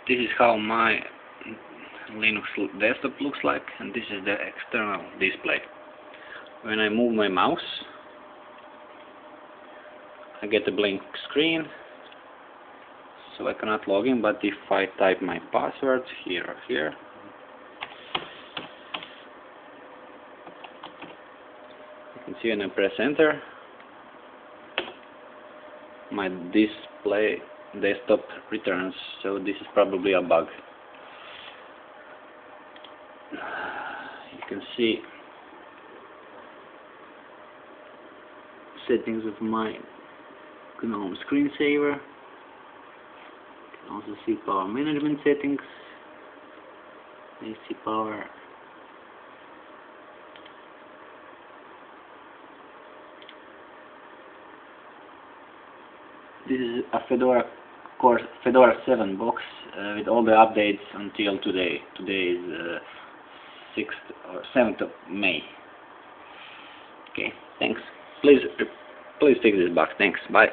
This is how my Linux desktop looks like, and this is the external display. When I move my mouse, I get a blank screen, so I cannot log in, but if I type my password here or here, you can see when I press enter, my desktop returns, so this is probably a bug. You can see settings of my GNOME screensaver. You can also see power management settings, AC power, this is a Fedora 7 box with all the updates until today. Today is 6th or 7th of May. Okay, thanks. Please fix this box. Thanks. Bye.